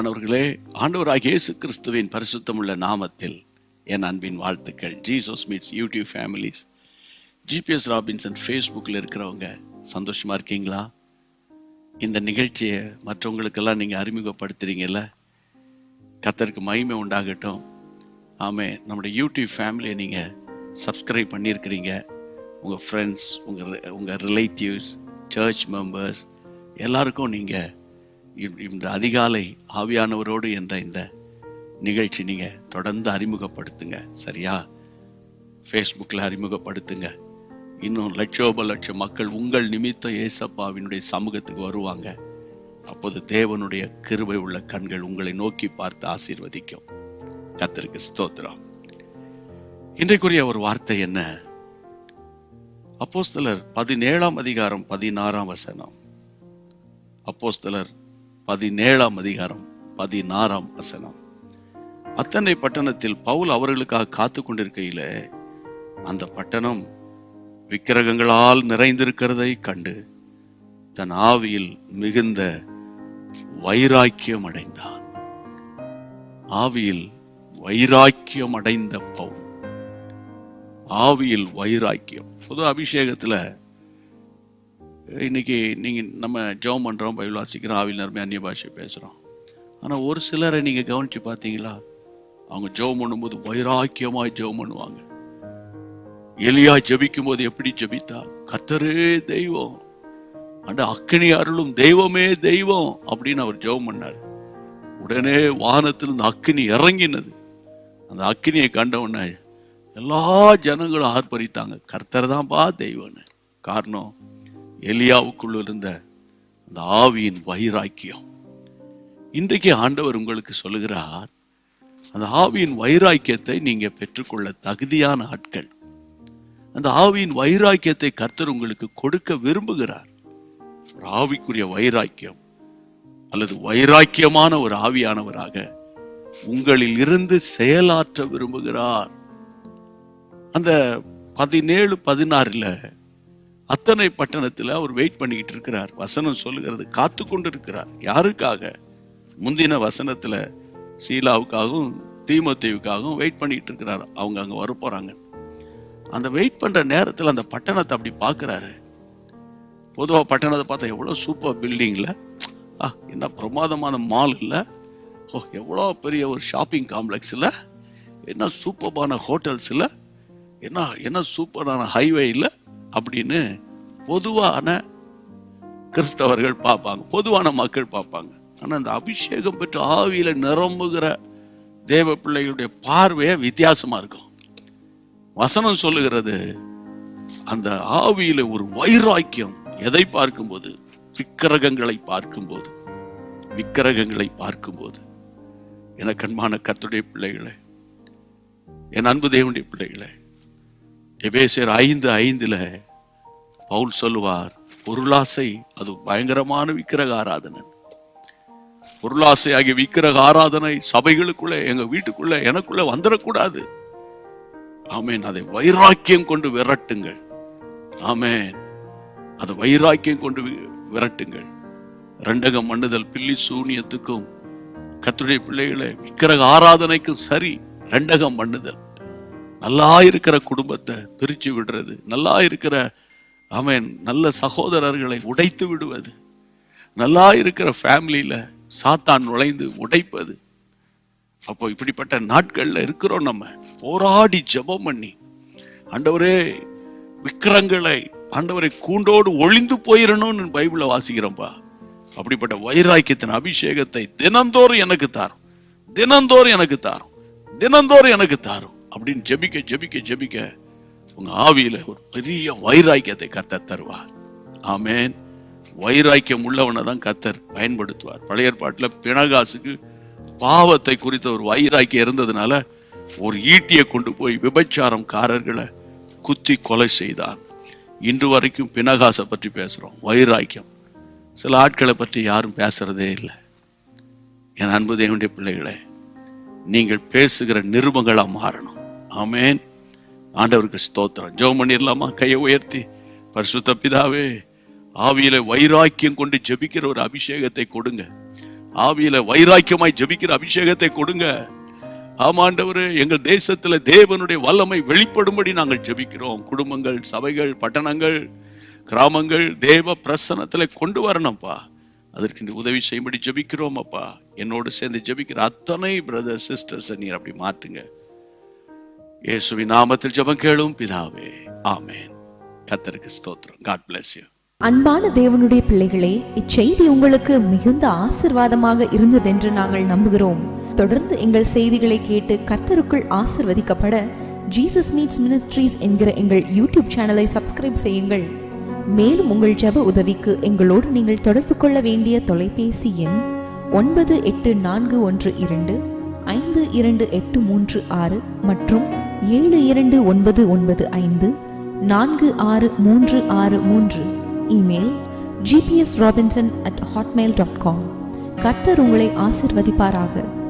அன்பானவர்களே, ஆண்டவராகிய இயேசு கிறிஸ்துவின் பரிசுத்தமுள்ள நாமத்தில் என் அன்பின் வாழ்த்துக்கள். Jesus meets YouTube families, GPS Robinson ஃபேஸ்புக்கில் இருக்கிறவங்க சந்தோஷமாக இருக்கீங்களா? இந்த நிகழ்ச்சியை மற்றவங்களுக்கெல்லாம் நீங்கள் அறிமுகப்படுத்துகிறீங்கல்ல, கர்த்தருக்கு மகிமை உண்டாகட்டும். ஆமே, நம்முடைய யூடியூப் ஃபேமிலியை நீங்கள் சப்ஸ்கிரைப் பண்ணியிருக்கிறீங்க. உங்கள் ஃப்ரெண்ட்ஸ், உங்கள் ரிலேட்டிவ்ஸ், சர்ச் மெம்பர்ஸ் எல்லாருக்கும் நீங்கள் இந்த அதிகாலை ஆவியானவரோடு என்ற இந்த நிகழ்ச்சி நீங்கள் தொடர்ந்து அறிமுகப்படுத்துங்க. சரியா? ஃபேஸ்புக்கில் அறிமுகப்படுத்துங்க. இன்னும் லட்சோப மக்கள் உங்கள் நிமித்தம் ஏசப்பாவினுடைய சமூகத்துக்கு வருவாங்க. அப்போது தேவனுடைய கிருபை உள்ள கண்கள் உங்களை நோக்கி பார்த்து ஆசீர்வதிக்கும். கர்த்தருக்கு ஸ்தோத்திரம். இன்றைக்குரிய ஒரு வார்த்தை என்ன? அப்போஸ்தலர் 17ஆம் அதிகாரம் 16ஆம் வசனம். அப்போஸ்தலர் 17ஆம் அதிகாரம் 16ஆம் வசனம். அத்தனை பட்டணத்தில் பவுல் அவர்களுக்காக காத்து கொண்டிருக்கையில அந்த பட்டணம் விக்கிரகங்களால் நிறைந்திருக்கிறதை கண்டு தன் ஆவியில் மிகுந்த வைராக்கியம் அடைந்தான். ஆவியில் வைராக்கியம் அடைந்த பவுல். ஆவியில் வைராக்கியம். பொது அபிஷேகத்துல இன்னைக்கு நம்ம ஜெபம் பண்றோம், பைபிள் வாசிக்கிறோம், ஆவியில் நிரம்பி அந்நிய பாஷை பேசுறோம். ஆனா ஒரு சிலரை நீங்க கவனிச்சு பார்த்தீங்களா? அவங்க ஜெபம் பண்ணும்போது வைராக்கியமாய் ஜெபம் பண்ணுவாங்க. எலியா ஜெபிக்கும் போது எப்படி ஜெபித்தா? கர்த்தரே தெய்வம், அந்த அக்கினி அருளும் தெய்வமே தெய்வம் அப்படின்னு அவர் ஜெபம் பண்ணார். உடனே வானத்திலிருந்து அக்கினி இறங்கினது. அந்த அக்கினியை கண்டவுடனே எல்லா ஜனங்களும் ஆர்ப்பரித்தாங்க, கர்த்தர் தான்ப்பா தெய்வம்னு. காரணம், எலியாவுக்குள்ள இருந்த அந்த ஆவியின் வைராக்கியம். இன்றைக்கு ஆண்டவர் உங்களுக்கு சொல்லுகிறார், அந்த ஆவியின் வைராக்கியத்தை நீங்க பெற்றுக்கொள்ள தகுதியான ஆட்கள். அந்த ஆவியின் வைராக்கியத்தை கர்த்தர் உங்களுக்கு கொடுக்க விரும்புகிறார். ஒரு ஆவிக்குரிய வைராக்கியம் அல்லது வைராக்கியமான ஒரு ஆவியானவராக உங்களில் இருந்து செயலாற்ற விரும்புகிறார். அந்த 17-16 அத்தனை பட்டணத்துல அவர் வெயிட் பண்ணிக்கிட்டு இருக்கிறார். வசனம் சொல்லுகிறது, காத்து கொண்டு இருக்கிறார். யாருக்காக? முந்தின வசனத்துல சீலாவுக்காகவும் தீமோத்தேயுக்காகவும் வெயிட் பண்ணிட்டு இருக்கிறார். அவங்க அங்க வர போறாங்க. அந்த வெயிட் பண்ற நேரத்துல அந்த பட்டணத்தை அப்படி பாக்குறாரு. பொதுவா பட்டணத்தை பார்த்தா எவ்வளவு சூப்பர் பில்டிங்ல, என்ன பிரமாதமான மால் இல்ல, எவ்வளவு பெரிய ஒரு ஷாப்பிங் காம்ப்ளெக்ஸ் இல்ல, என்ன சூப்பரான ஹோட்டல்ஸ் இல்ல, என்ன சூப்பரான ஹைவே இல்ல அப்படின்னு பொதுவான கிறிஸ்தவர்கள் பார்ப்பாங்க, பொதுவான மக்கள் பார்ப்பாங்க. ஆனா அந்த அபிஷேகம் பெற்ற ஆவியில நிரம்புகிற தேவ பிள்ளைகளுடைய பார்வைய வித்தியாசமா இருக்கும். வசனம் சொல்லுகிறது, அந்த ஆவியில ஒரு வைராக்கியம். எதை பார்க்கும்போது? விக்கிரகங்களை பார்க்கும்போது. விக்கிரகங்களை பார்க்கும்போது. என கண்மான கர்த்தருடைய பிள்ளைகளே, என் அன்பு தேவனுடைய பிள்ளைகளே, எபேசியர் 5:5 பவுல் சொல்லுவார், பொருளாசை அது பயங்கரமான விக்கிரக ஆராதனை. பொருளாசை ஆகிய விக்கிரக ஆராதனை சபைகளுக்குள்ள, எங்க வீட்டுக்குள்ள, எனக்குள்ள வந்துடக்கூடாது. ஆமேன். அதை வைராக்கியம் கொண்டு விரட்டுங்கள். ஆமேன். அதை வைராக்கியம் கொண்டு விரட்டுங்கள். ரெண்டகம் மண்ணுதல், பில்லி சூனியத்துக்கும் கர்த்தருடைய பிள்ளைகளை விக்கிரக ஆராதனைக்கும் சரி. ரெண்டகம் மண்ணுதல், நல்லா இருக்கிற குடும்பத்தை பிரிச்சு விடுறது, நல்லா இருக்கிற ஆமேன் நல்ல சகோதரர்களை உடைத்து விடுவது, நல்லா இருக்கிற ஃபேமிலியில சாத்தான் நுழைந்து உடைப்பது. அப்போ இப்படிப்பட்ட நாட்கள்ல இருக்கிறோம். நம்ம போராடி ஜெபம் பண்ணி, ஆண்டவரே விக்கிரங்களை, ஆண்டவரை கூண்டோடு ஒளிந்து போயிடணும்னு பைபிள வாசிக்கிறோம்பா. அப்படிப்பட்ட வைராக்கியத்தின் அபிஷேகத்தை தினந்தோறும் எனக்கு தாரும், தினந்தோறும் எனக்கு தாரும், தினந்தோறும் எனக்கு தாரும் அப்படின்னு ஜெபிக்க ஜெபிக்க ஜெபிக்க உங்க ஆவியில ஒரு பெரிய வைராக்கியத்தை கர்த்தர் தருவார். ஆமேன். வைராக்கியம் உள்ளவனை தான் கர்த்தர் பயன்படுத்துவார். பழைய ஏற்பாட்டுல பிணகாசுக்கு பாவத்தை குறித்த ஒரு வைராக்கியம் இருந்ததுனால ஒரு ஈட்டியை கொண்டு போய் விபச்சாரம்காரர்களை குத்தி கொலை செய்தான். இன்று வரைக்கும் பிணகாசை பற்றி பேசுறோம். வைராக்கியம். சில ஆட்களை பற்றி யாரும் பேசுறதே இல்லை. என் அன்பு தேவனுடைய பிள்ளைகளே, நீங்கள் பேசுகிற நிருபங்களா மாறணும். ஆமேன். ஆண்டவருக்கு ஸ்தோத்திரம். ஜெபம் பண்ணிடலாமா? கையை உயர்த்தி, பரிசுத்த பிதாவே, ஆவியில வைராக்கியம் கொண்டு ஜெபிக்கிற ஒரு அபிஷேகத்தை கொடுங்க. ஆவியில வைராக்கியமாய் ஜெபிக்கிற அபிஷேகத்தை கொடுங்க. ஆமாண்டவரே, எங்கள் தேசத்துல தேவனுடைய வல்லமை வெளிப்படும்படி நாங்கள் ஜெபிக்கிறோம். குடும்பங்கள், சபைகள், பட்டணங்கள், கிராமங்கள் தேவ பிரசன்னத்துல கொண்டு வரணும்ப்பா. அதற்கு உதவி செய்யும்படி ஜெபிக்கிறோம் அப்பா. என்னோடு சேர்ந்து ஜெபிக்கிற அத்தனை பிரதர் சிஸ்டர்ஸ் நீர் அப்படி மாற்றுங்க. இயேசுவின் நாமத்தில் ஜெபம் கேளும் பிதாவே, ஆமென். கர்த்தருக்கு ஸ்தோத்திரம். God bless you. அன்பான தேவனுடைய பிள்ளைகளே, இச்செய்தி உங்களுக்கு மிகுந்த ஆசீர்வாதமாக இருந்ததென்று நாங்கள் நம்புகிறோம். தொடர்ந்து எங்கள் செய்திகளை கேட்டு கர்த்தருக்குள் ஆசீர்வதிக்கப்பட ஜீசஸ் மீட்ஸ் மினிஸ்ட்ரீஸ் என்கிற எங்கள் யூடியூப் சேனலை சப்ஸ்கிரைப் செய்யுங்கள். மேலும் உங்கள் ஜெப உதவிக்கு எங்களோடு நீங்கள் தொடர்பு கொள்ள வேண்டிய தொலைபேசி எண் 9842252836 மற்றும் 7299546363. Email gpsrobinson@hotmail.com. கர்த்தர் உங்களை ஆசீர்வதிப்பாராக.